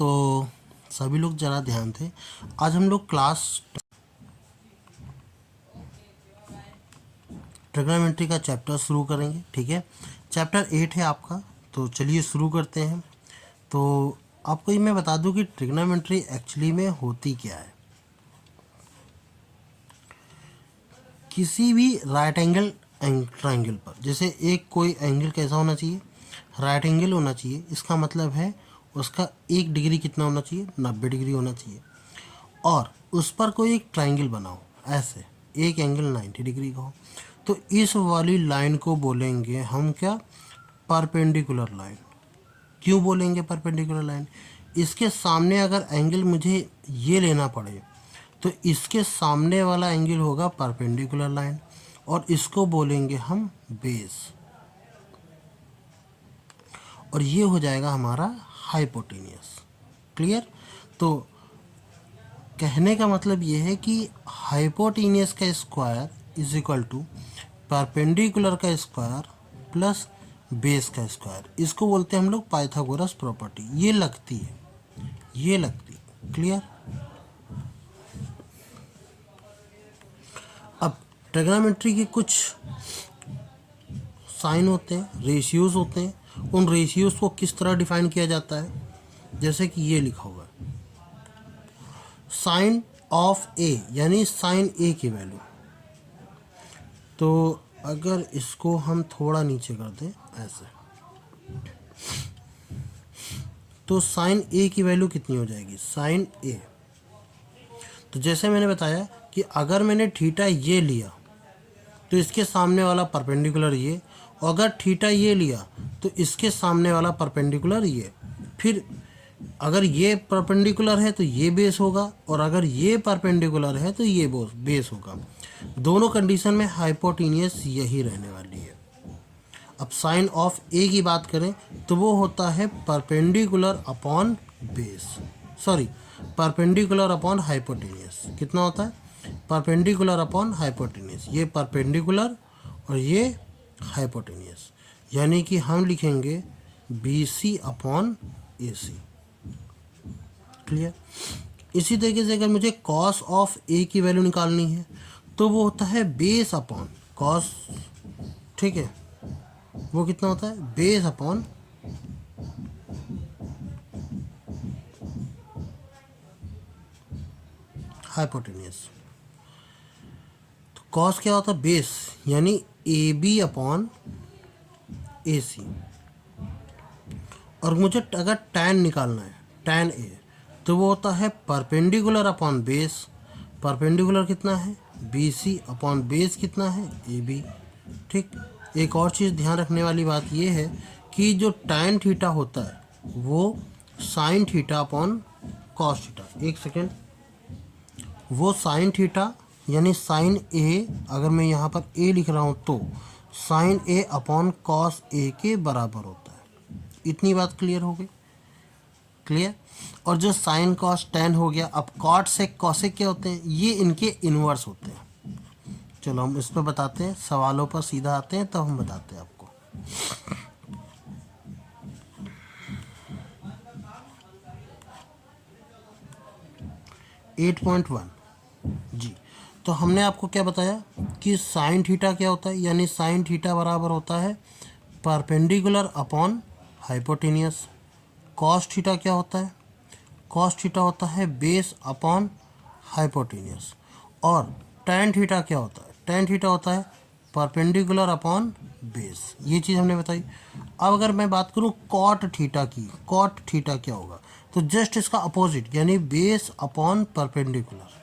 तो सभी लोग ज़रा ध्यान दें। आज हम लोग क्लास ट्रिग्नोमेट्री का चैप्टर शुरू करेंगे। ठीक है, चैप्टर 8 है आपका। तो चलिए शुरू करते हैं। तो आपको ये मैं बता दूं कि ट्रिग्नोमेट्री एक्चुअली में होती क्या है। किसी भी राइट एंगल ट्रायंगल पर, जैसे एक कोई एंगल कैसा होना चाहिए, राइट एंगल होना चाहिए। इसका मतलब है उसका 1 डिग्री कितना होना चाहिए, 90 डिग्री होना चाहिए। और उस पर कोई एक ट्रायंगल बनाओ, ऐसे एक एंगल 90 डिग्री का हो, तो इस वाली लाइन को बोलेंगे हम क्या, परपेंडिकुलर लाइन। क्यों बोलेंगे परपेंडिकुलर लाइन? इसके सामने अगर एंगल मुझे ये लेना पड़े तो इसके सामने वाला एंगल होगा परपेंडिकुलर लाइन, और इसको बोलेंगे हम बेस, और ये हो जाएगा हमारा हाइपोटेनियस। क्लियर? तो कहने का मतलब ये है कि हाइपोटेनियस का square is equal to perpendicular का स्क्वायर प्लस बेस का स्क्वायर। इसको बोलते हैं हम लोग पाइथागोरस प्रॉपर्टी। ये लगती है। क्लियर? अब ट्रिग्नोमेट्री के कुछ साइन होते हैं, रेशियोज होते हैं। उन रेशियोज को किस तरह डिफाइन किया जाता है, जैसे कि ये लिखा हुआ है साइन ऑफ ए, यानी साइन ए की वैल्यू। तो अगर इसको हम थोड़ा नीचे कर दें ऐसे, तो साइन ए की वैल्यू कितनी हो जाएगी, साइन ए। तो जैसे मैंने बताया कि अगर मैंने थीटा ये लिया तो इसके सामने वाला परपेंडिकुलर ये, और अगर थीटा ये लिया तो इसके सामने वाला परपेंडिकुलर ये। फिर अगर ये परपेंडिकुलर है तो ये बेस होगा, और अगर ये परपेंडिकुलर है तो ये बेस होगा। दोनों कंडीशन में हाइपोटेनियस यही रहने वाली है। अब साइन ऑफ ए की बात करें तो वो होता है perpendicular upon base, sorry perpendicular upon hypotenuse. कितना होता है, परपेंडिकुलर अपॉन हाइपोटेनियस। ये परपेंडिकुलर और ये हाइपोटेनियस, यानी कि हम लिखेंगे B C upon A C. Clear? इसी तरीके से अगर मुझे कॉस ऑफ ए की वैल्यू निकालनी है तो वो होता है बेस अपॉन कॉस। ठीक है, वो कितना होता है, बेस अपॉन हाइपोटेनियस। तो कॉस क्या होता है, बेस, यानी ए बी अपॉन ए सी। और मुझे अगर टैन निकालना है, टैन ए, तो वो होता है परपेंडिकुलर अपॉन बेस। परपेंडिकुलर कितना है, बी सी अपॉन बेस कितना है, ए बी। ठीक। एक और चीज़ ध्यान रखने वाली बात ये है कि जो टैन थीटा होता है वो sine theta upon cos theta, एक सेकेंड, वो साइन थीटा यानी साइन ए, अगर मैं यहाँ पर ए लिख रहा हूँ तो sign A upon cos A के बराबर होता है। इतनी बात क्लियर हो गई? क्लियर? और जो साइन कॉस टैन हो गया। अब कॉट सेक कॉसेक क्या होते हैं, ये इनके इन्वर्स होते हैं। चलो हम इस पर बताते हैं, सवालों पर सीधा आते हैं तब हम बताते हैं आपको। एट पॉइंट वन जी। तो हमने आपको क्या बताया कि साइन थीटा क्या होता है, यानी साइन थीटा बराबर होता है perpendicular upon hypotenuse. Cos theta क्या होता है, कॉस थीटा होता है बेस अपॉन हाइपोटेनियस। और टैन थीटा क्या होता है, टैन थीटा होता है परपेंडिकुलर अपॉन बेस। ये चीज़ हमने बताई। अब अगर मैं बात करूँ कॉट थीटा की, कॉट थीटा क्या होगा, तो जस्ट इसका अपोजिट, यानी बेस अपॉन परपेंडिकुलर।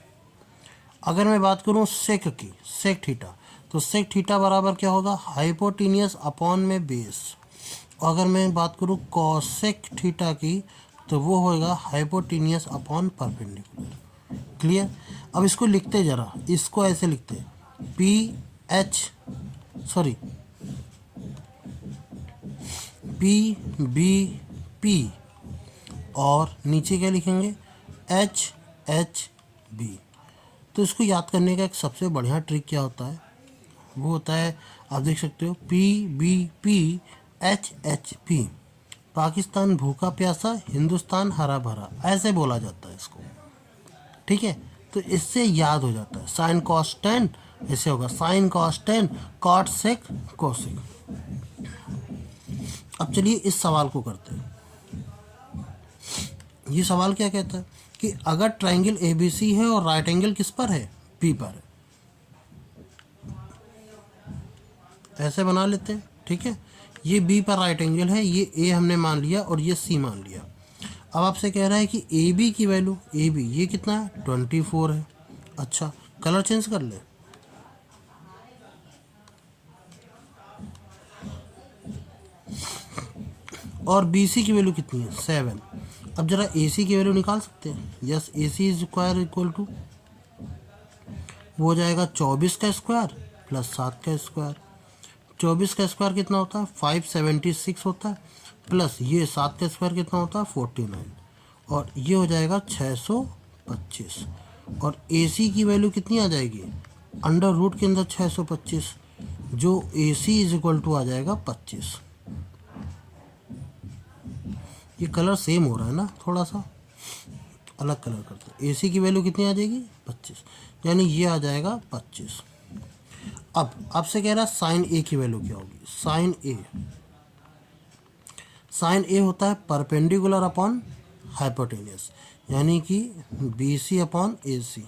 अगर मैं बात करूँ सेक की, सेक थीटा, तो सेक थीटा बराबर क्या होगा, हाइपोटेनियस अपॉन में बेस। और अगर मैं बात करूँ कॉसेक थीटा की तो वो होगा हाइपोटेनियस अपॉन परपेंडिकुलर। क्लियर? अब इसको लिखते जरा, इसको ऐसे लिखते P H, sorry P B P, और नीचे क्या लिखेंगे, एच एच बी। तो इसको याद करने का एक सबसे बढ़िया ट्रिक क्या होता है, वो होता है, आप देख सकते हो P B P H H P. Pakistan भूखा प्यासा, हिंदुस्तान हरा भरा, ऐसे बोला जाता है इसको। ठीक है, तो इससे याद हो जाता है साइन कॉस टेन, ऐसे होगा sine cos ten cot sec cosec. अब चलिए इस सवाल को करते हैं। ये सवाल क्या कहता है कि अगर ट्राइंगल एबीसी है और राइट एंगल किस पर है, बी पर है, ऐसे बना लेते हैं। ठीक है, ये बी पर राइट एंगल है, ये ए हमने मान लिया और ये सी मान लिया। अब आपसे कह रहा है कि ए बी की वैल्यू, ए बी ये कितना है 24 है। अच्छा, कलर चेंज कर ले। और बी सी की वैल्यू कितनी है 7। अब जरा ए सी की वैल्यू निकाल सकते हैं। Yes, A C is square equal to, वो हो जाएगा 24 का स्क्वायर प्लस 7 का स्क्वायर। 24 का स्क्वायर कितना होता है 576 होता है, प्लस ये 7 का स्क्वायर कितना होता है 49, और ये हो जाएगा 625। और ए सी की वैल्यू कितनी आ जाएगी अंडर रूट के अंदर 625, जो ए सी इज इक्वल टू आ जाएगा 25। ये कलर सेम हो रहा है ना, थोड़ा सा अलग कलर करते हैं। ए सी की वैल्यू कितनी आ जाएगी 25, यानी ये आ जाएगा 25। अब आपसे कह रहा है साइन ए की वैल्यू क्या होगी। साइन ए, साइन ए होता है परपेंडिकुलर अपॉन हाइपोटेनियस, यानी कि B C upon A C.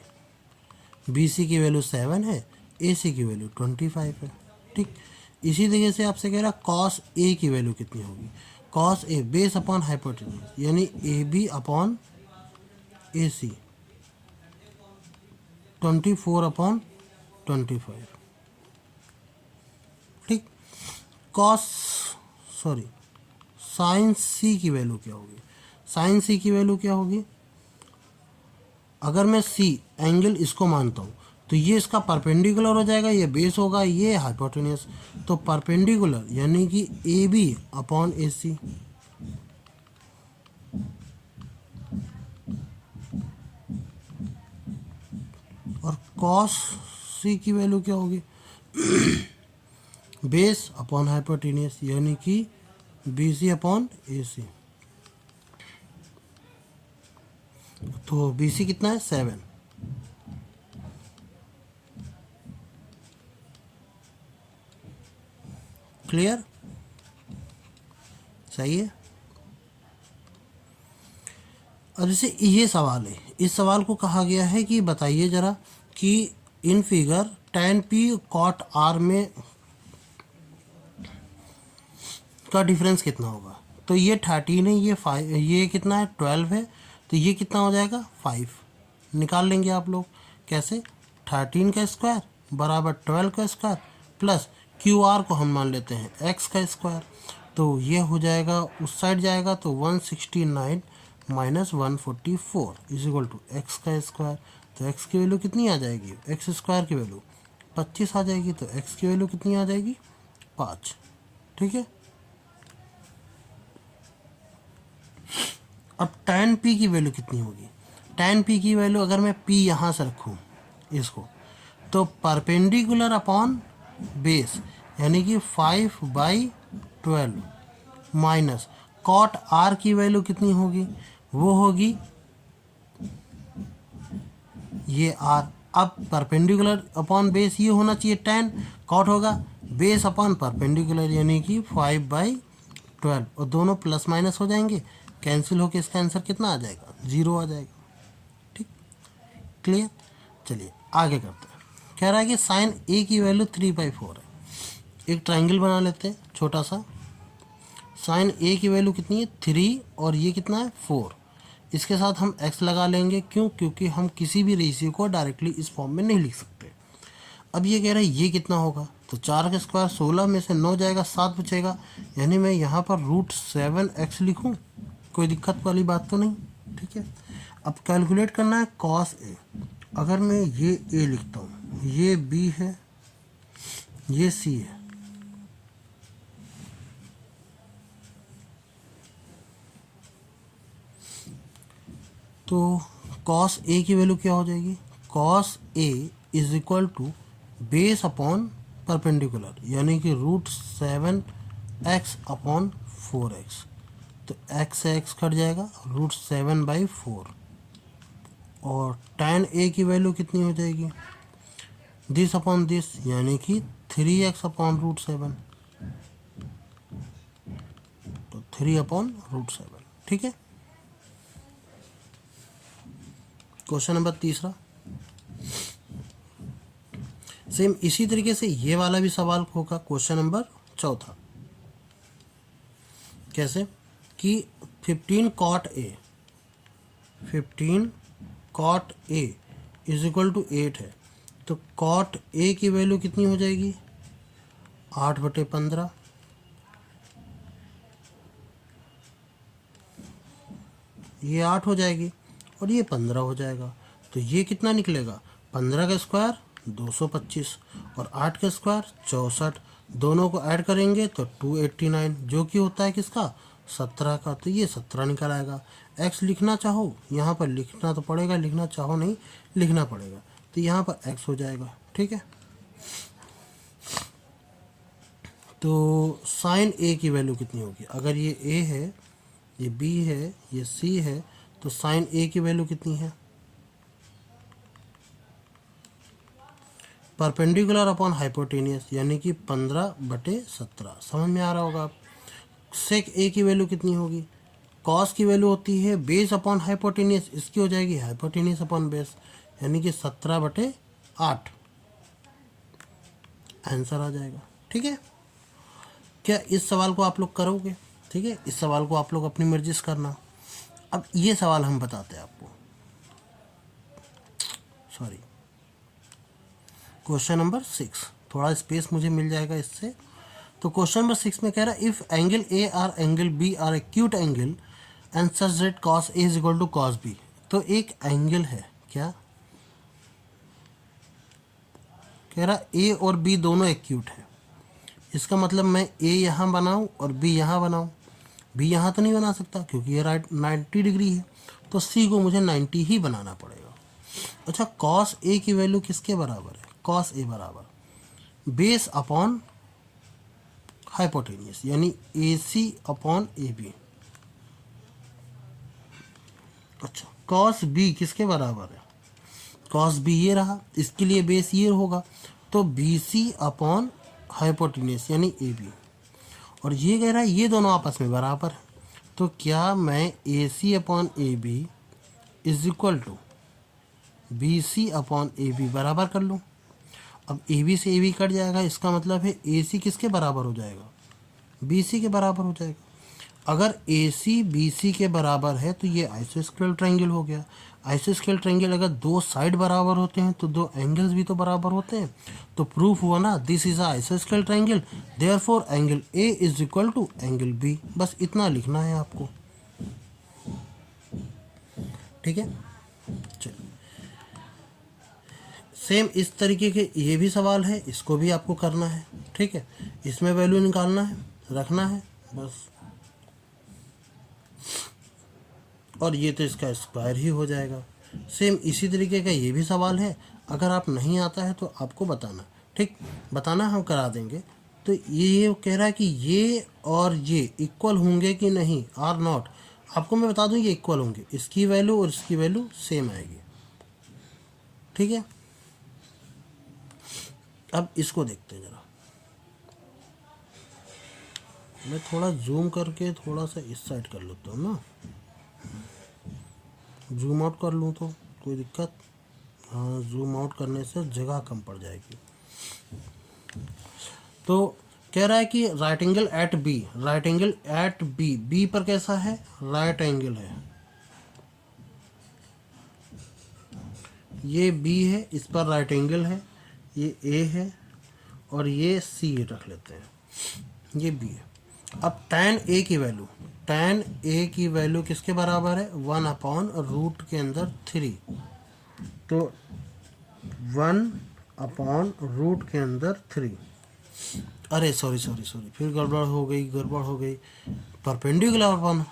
B C की वैल्यू 7 है, ए सी की वैल्यू 25 है। ठीक, इसी तरीके से आपसे कह रहा है कॉस ए की वैल्यू कितनी होगी। Cos A base upon hypotenuse, यानी A B upon A C 24 upon 25। ठीक, कॉस सॉरी साइन सी की वैल्यू क्या होगी। साइन सी की वैल्यू क्या होगी, अगर मैं सी एंगल इसको मानता हूँ तो ये इसका परपेंडिकुलर हो जाएगा, ये बेस होगा, ये हाइपोटेनियस, तो परपेंडिकुलर यानी कि ए बी अपॉन ए सी। और कॉस सी की वैल्यू क्या होगी बेस अपॉन हाइपोटेनियस, यानी कि बी सी अपॉन ए सी। तो बी सी कितना है 7। क्लियर, सही है। अब जैसे ये सवाल है, इस सवाल को कहा गया है कि बताइए जरा कि in figure tan p cot r में का डिफरेंस कितना होगा। तो ये 13 है, ये 5, ये कितना है 12 है, तो ये कितना हो जाएगा 5। निकाल लेंगे आप लोग कैसे, 13 का स्क्वायर बराबर 12 का स्क्वायर प्लस क्यू आर को हम मान लेते हैं x का स्क्वायर, तो ये हो जाएगा उस साइड जाएगा तो 169 minus 144 is equal to x का स्क्वायर। तो x की वैल्यू कितनी आ जाएगी, एक्स स्क्वायर की वैल्यू 25 आ जाएगी, तो x की वैल्यू कितनी आ जाएगी 5। ठीक है, अब tan p की वैल्यू कितनी होगी। tan p की वैल्यू अगर मैं p यहाँ से रखूँ इसको, तो परपेंडिकुलर अपॉन बेस यानी कि 5/12 माइनस कॉट r की वैल्यू कितनी होगी, वो होगी ये r। अब परपेंडिकुलर अपॉन बेस ये होना चाहिए tan, कॉट होगा बेस अपॉन परपेंडिकुलर यानी कि 5/12, और दोनों प्लस माइनस हो जाएंगे, कैंसिल होकर इसका आंसर कितना आ जाएगा 0 आ जाएगा। ठीक, क्लियर। चलिए आगे करते हैं। कह रहा है कि साइन ए की वैल्यू 3/4 है। एक ट्राइंगल बना लेते हैं छोटा सा। साइन ए की वैल्यू कितनी है 3 और ये कितना है 4। इसके साथ हम x लगा लेंगे, क्यों, क्योंकि हम किसी भी रेशियो को डायरेक्टली इस फॉर्म में नहीं लिख सकते। अब ये कह रहा है ये कितना होगा, तो 4 का स्क्वायर 16 में से 9 जाएगा 7 बचेगा, यानी मैं यहाँ पर √7x लिखूँ, कोई दिक्कत वाली बात तो नहीं। ठीक है, अब कैलकुलेट करना है कॉस ए। अगर मैं ये a लिखता हूँ, ये b है, ये c है, तो कॉस ए की वैल्यू क्या हो जाएगी, cos A is equal to base upon perpendicular यानी कि √7x अपॉन 4x। तो x से x कट जाएगा, √7/4। और tan a की वैल्यू कितनी हो जाएगी, दिस अपॉन दिस, यानी कि 3x अपॉन √7, तो 3 अपॉन √7। ठीक है। क्वेश्चन नंबर तीसरा, सेम इसी तरीके से ये वाला भी सवाल होगा। क्वेश्चन नंबर चौथा, कैसे कि 15 cot a is equal to 8 है, तो cot a की वैल्यू कितनी हो जाएगी, 8/15। ये 8 हो जाएगी और ये 15 हो जाएगा, तो ये कितना निकलेगा, 15 का स्क्वायर 225 और 8 का स्क्वायर 64, दोनों को ऐड करेंगे तो 289, जो कि होता है किसका, 17 का। तो ये 17 निकल आएगा। x लिखना चाहो यहाँ पर लिखना तो पड़ेगा, लिखना चाहो नहीं लिखना पड़ेगा, तो यहाँ पर x हो जाएगा। ठीक है। तो साइन a की वैल्यू कितनी होगी, अगर ये a है, ये b है, ये c है, तो साइन a की वैल्यू कितनी है, परपेंडिकुलर अपॉन हाइपोटेनियस, यानी कि 15/17। समझ में आ रहा होगा आप। सेक ए की वैल्यू कितनी होगी, कॉस की वैल्यू होती है बेस अपॉन हाइपोटेनियस, इसकी हो जाएगी हाइपोटेनियस अपॉन बेस, यानी कि 17/8 आंसर आ जाएगा। ठीक है। क्या इस सवाल को आप लोग करोगे, ठीक है, इस सवाल को आप लोग अपनी मर्जी से करना। अब ये सवाल हम बताते हैं आपको, सॉरी, क्वेश्चन नंबर 6, थोड़ा स्पेस मुझे मिल जाएगा इससे। तो क्वेश्चन नंबर 6 में कह रहा है इफ एंगल ए और angle B are acute angle and such that cos A is equal to cos B. तो एक एंगल है, क्या कह रहा, ए और बी दोनों एक्यूट है, इसका मतलब मैं ए यहाँ बनाऊँ और बी यहाँ बनाऊँ, बी यहाँ तो नहीं बना सकता क्योंकि ये राइट 90 डिग्री है, तो सी को मुझे 90 ही बनाना पड़ेगा। अच्छा, कॉस ए की वैल्यू किसके बराबर है, कॉस ए बराबर बेस अपॉन हाइपोटेनियस, यानी ए सी अपॉन ए बी। अच्छा, कॉस बी किसके बराबर है, कॉस बी ये रहा, इसके लिए बेस ये होगा, तो बी सी अपॉन हाइपोटेनियस यानी ए बी। और ये कह रहा है ये दोनों आपस में बराबर है, तो क्या मैं A C upon A B is equal to B C upon A B बराबर कर लूँ। अब ए बी से ए बी कट जाएगा, इसका मतलब है ए सी किसके बराबर हो जाएगा, बी सी के बराबर हो जाएगा। अगर ए सी बी सी के बराबर है तो ये आइसोस्केल ट्रायंगल हो गया। आइसोस्केल ट्रायंगल अगर दो साइड बराबर होते हैं तो दो एंगल्स भी तो बराबर होते हैं, तो प्रूफ हुआ ना, दिस इज आइसोस्केल triangle, therefore angle A is equal to angle B. बस इतना लिखना है आपको। ठीक है, चलिए सेम इस तरीके के ये भी सवाल है, इसको भी आपको करना है। ठीक है, इसमें वैल्यू निकालना है, रखना है बस, और ये तो इसका स्क्वायर ही हो जाएगा। सेम इसी तरीके का ये भी सवाल है, अगर आप नहीं आता है तो आपको बताना, ठीक, बताना, हम करा देंगे। तो ये कह रहा है कि ये और ये इक्वल होंगे कि नहीं, आर नॉट। आपको मैं बता दूं ये इक्वल होंगे, इसकी वैल्यू और इसकी वैल्यू सेम आएगी। ठीक है, अब इसको देखते हैं जरा, मैं थोड़ा जूम करके थोड़ा सा इस साइड कर लेता हूँ ना, जूम आउट कर लूँ तो कोई दिक्कत, हाँ जूम आउट करने से जगह कम पड़ जाएगी। तो कह रहा है कि right angle at B, right angle at B, B पर कैसा है, राइट एंगल है, ये बी है, इस पर राइट एंगल है, ये ए है और ये सी रख लेते हैं, ये बी है। अब tan ए की वैल्यू, tan ए की वैल्यू किसके बराबर है, 1/रूट के अंदर 3, तो 1/रूट के अंदर 3। अरे सॉरी, फिर गड़बड़ हो गई, परपेंडिकुलर अपॉन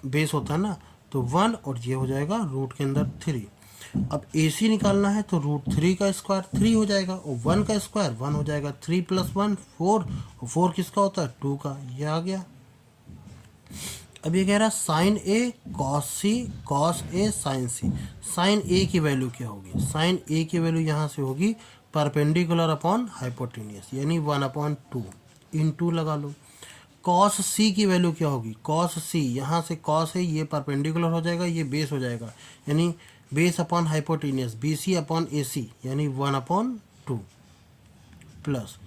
बेस होता है ना, तो 1 और ये हो जाएगा रूट के अंदर 3। अब ए सी निकालना है तो √3 का स्क्वायर 3 हो जाएगा, और 1 का स्क्वायर 1 हो जाएगा, 3 + 1 4, और 4 किसका होता है, 2 का, ये आ गया। अब ये कह रहा है sign A cos C cos A sign C. Sign ए की वैल्यू क्या होगी? साइन ए की वैल्यू यहाँ से होगी परपेंडिकुलर अपॉन हाइपोटेनियस, यानी 1/2 इन 2 लगा लो। कॉस सी की वैल्यू क्या होगी? कॉस सी, यहाँ से कॉस है, ये परपेंडिकुलर हो जाएगा, ये बेस हो जाएगा, यानी base upon hypotenuse B C upon A C, यानी 1/2 plus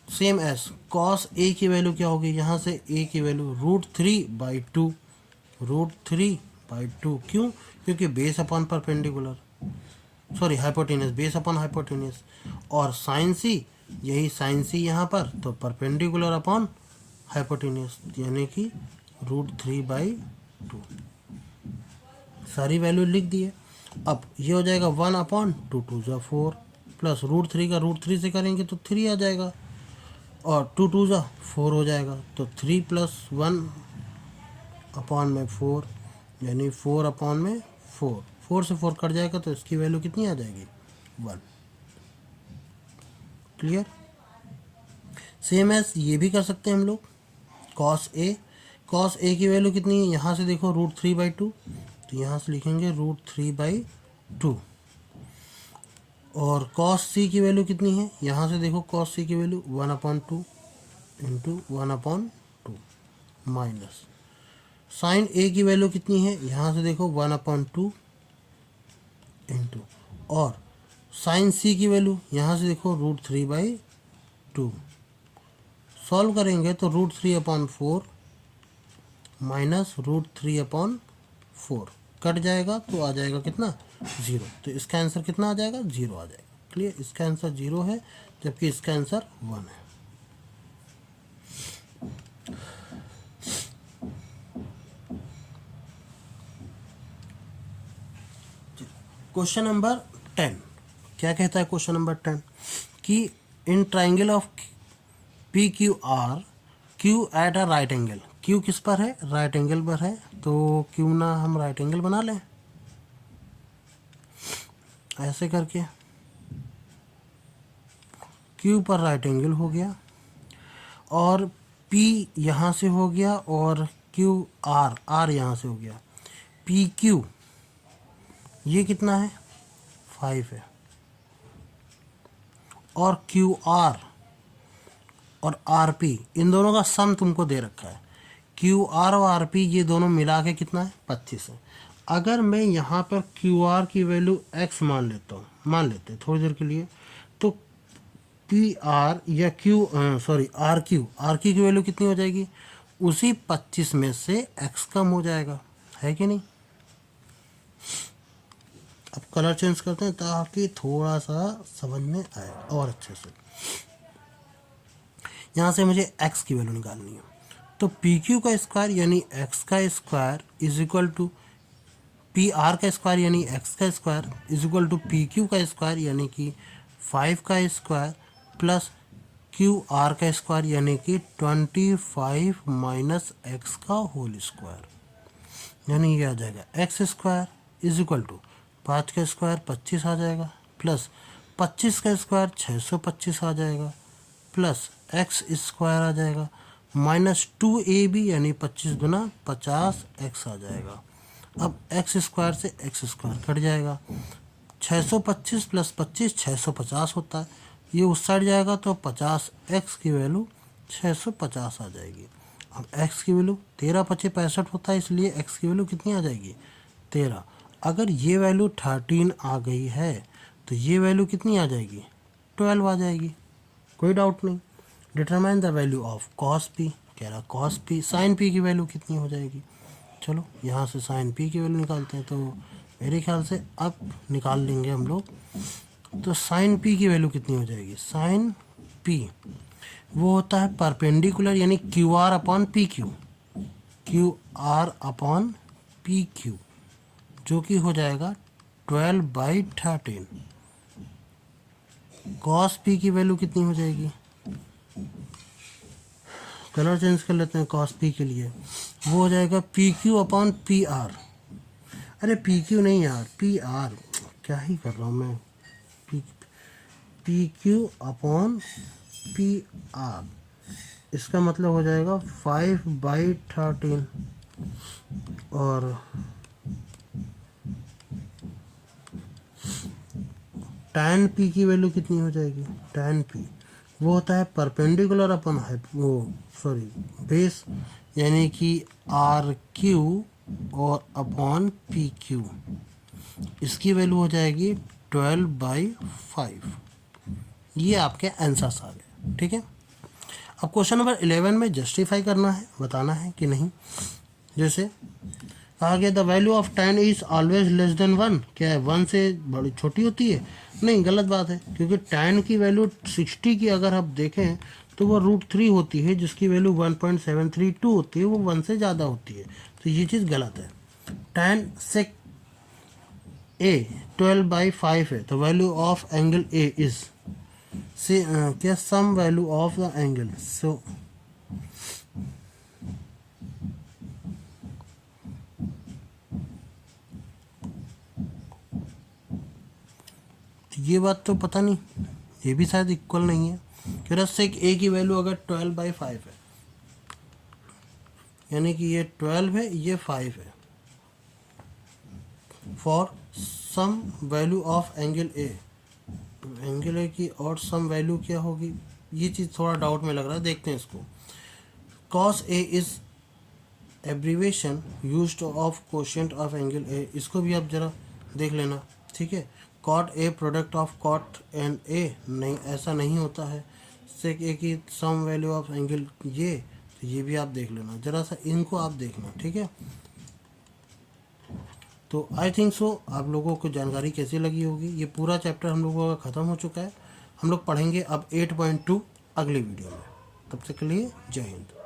same as cos A की वैल्यू क्या होगी? यहाँ से ए की वैल्यू √3/2, √3/2। क्यों? क्योंकि base upon perpendicular, sorry hypotenuse, base upon hypotenuse. और साइन सी, यही साइन सी यहाँ पर, तो परपेंडिकुलर अपॉन हाइपोटेनियस, यानी कि √3/2। सारी वैल्यू लिख दिए। अब ये हो जाएगा 1/2, 2 × 4 प्लस √3 का √3 से करेंगे तो 3 आ जाएगा, और 2 2 × 4 हो जाएगा, तो 3 + 1/4, यानी 4/4। 4 से 4 कट जाएगा तो इसकी वैल्यू कितनी आ जाएगी? 1। क्लियर? सेम एज ये भी कर सकते हैं हम लोग। कॉस ए की वैल्यू कितनी है? यहाँ से देखो √3/2, तो यहाँ से लिखेंगे √3/2। और कॉस सी की वैल्यू कितनी है? यहाँ से देखो कॉस सी की वैल्यू 1/2 इंटू 1/2 माइनस साइन ए की वैल्यू कितनी है? यहाँ से देखो 1/2 इंटू, और साइन सी की वैल्यू यहाँ से देखो √3/2। सॉल्व करेंगे तो √3/4 माइनस √3/4 कट जाएगा, तो आ जाएगा कितना? 0। तो इसका आंसर कितना आ जाएगा? 0 आ जाएगा। क्लियर? इसका आंसर 0 है, जबकि इसका आंसर 1 है। क्वेश्चन नंबर 10 क्या कहता है? क्वेश्चन नंबर 10 कि in triangle of P Q R, Q at a right angle. Q किस पर है? राइट एंगल पर है, तो क्यों ना हम राइट एंगल बना लें ऐसे करके। क्यू पर राइट एंगल हो गया, और पी यहाँ से हो गया, और क्यू आर यहाँ से हो गया। पी क्यू ये कितना है? 5 है, और क्यू आर और आर पी, इन दोनों का सम तुमको दे रखा है। क्यू आर और आर पी ये दोनों मिला के कितना है? 25 है। अगर मैं यहाँ पर क्यू आर की वैल्यू x मान लेता हूँ, मान लेते हैं थोड़ी देर के लिए, तो पी आर या आर क्यू की वैल्यू कितनी हो जाएगी? उसी 25 में से x कम हो जाएगा, है कि नहीं? अब कलर चेंज करते हैं ताकि थोड़ा सा समझ में आए और अच्छे से। यहाँ से मुझे x की वैल्यू निकालनी है, तो पी क्यू का स्क्वायर यानी x का square is equal to P R का स्क्वायर यानी x का square is equal to P Q का स्क्वायर यानी कि 5 का स्क्वायर प्लस क्यू आर का स्क्वायर यानी कि 25 माइनस x का होल स्क्वायर, यानी ये आ जाएगा x square is equal to 5 का स्क्वायर 25 आ जाएगा, प्लस 25 का स्क्वायर 625 आ जाएगा, प्लस x स्क्वायर आ जाएगा, माइनस 2ab यानी 25 गुना 50 x आ जाएगा। अब x स्क्वायर से x स्क्वायर कट जाएगा, 625 प्लस 25 650 होता है, ये उस साइड जाएगा तो 50x की वैल्यू 650 आ जाएगी। अब x की वैल्यू 13 25 65 होता है, इसलिए x की वैल्यू कितनी आ जाएगी? 13। अगर ये वैल्यू 13 आ गई है तो ये वैल्यू कितनी आ जाएगी? 12 आ जाएगी, कोई डाउट नहीं। Determine the value of cos P, कह रहा कॉस पी, साइन पी की वैल्यू कितनी हो जाएगी? चलो यहाँ से साइन पी की वैल्यू निकालते हैं, तो मेरे ख्याल से अब निकाल लेंगे हम लोग। तो साइन पी की वैल्यू कितनी हो जाएगी? साइन पी वो होता है परपेंडिकुलर यानी Q R upon P Q, Q R upon P Q, जो कि हो जाएगा 12/13। कॉस पी की वैल्यू कितनी हो जाएगी? कलर चेंज कर लेते हैं कॉस पी के लिए, वो हो जाएगा P Q upon P R. अरे पी क्यू नहीं यार, पी आर, क्या ही कर रहा हूँ मैं। P Q upon P R, इसका मतलब हो जाएगा 5/13। और tan p की वैल्यू कितनी हो जाएगी, tan p वो होता है परपेंडिकुलर अपन वो सॉरी बेस, यानी कि आर क्यू और अपॉन पी क्यू, इसकी वैल्यू हो जाएगी 12/5। ये आपके आंसर्स आ गए, ठीक है। अब क्वेश्चन नंबर 11 में जस्टिफाई करना है, बताना है कि नहीं। जैसे आगे the value of tan is always less than 1, क्या है 1 से बड़ी छोटी होती है, नहीं गलत बात है, क्योंकि tan की वैल्यू 60 की अगर आप देखें तो वो √3 होती है, जिसकी वैल्यू 1.732 होती है, वो 1 से ज़्यादा होती है, तो ये चीज़ गलत है। tan sec a 12/5 है, तो value of angle a is से क्या sum value of the angle, so ये बात तो पता नहीं, ये भी शायद इक्वल नहीं है, क्योंकि सेक ए की वैल्यू अगर 12/5 है, यानी कि ये 12 है, ये 5 है, for some value of angle A, angle A की और सम वैल्यू क्या होगी, ये चीज़ थोड़ा डाउट में लग रहा है, देखते हैं इसको। cos A is abbreviation used of quotient of angle A, इसको भी आप जरा देख लेना, ठीक है। cot A product of cot and A, नहीं ऐसा नहीं होता है। सेक ए की सम वैल्यू ऑफ एंगल ये, तो ये भी आप देख लेना, जरा सा इनको आप देखना, ठीक है। तो आई थिंक सो आप लोगों को जानकारी कैसी लगी होगी। ये पूरा चैप्टर हम लोगों का ख़त्म हो चुका है, हम लोग पढ़ेंगे अब 8.2 अगली वीडियो में। तब तक के लिए जय हिंद।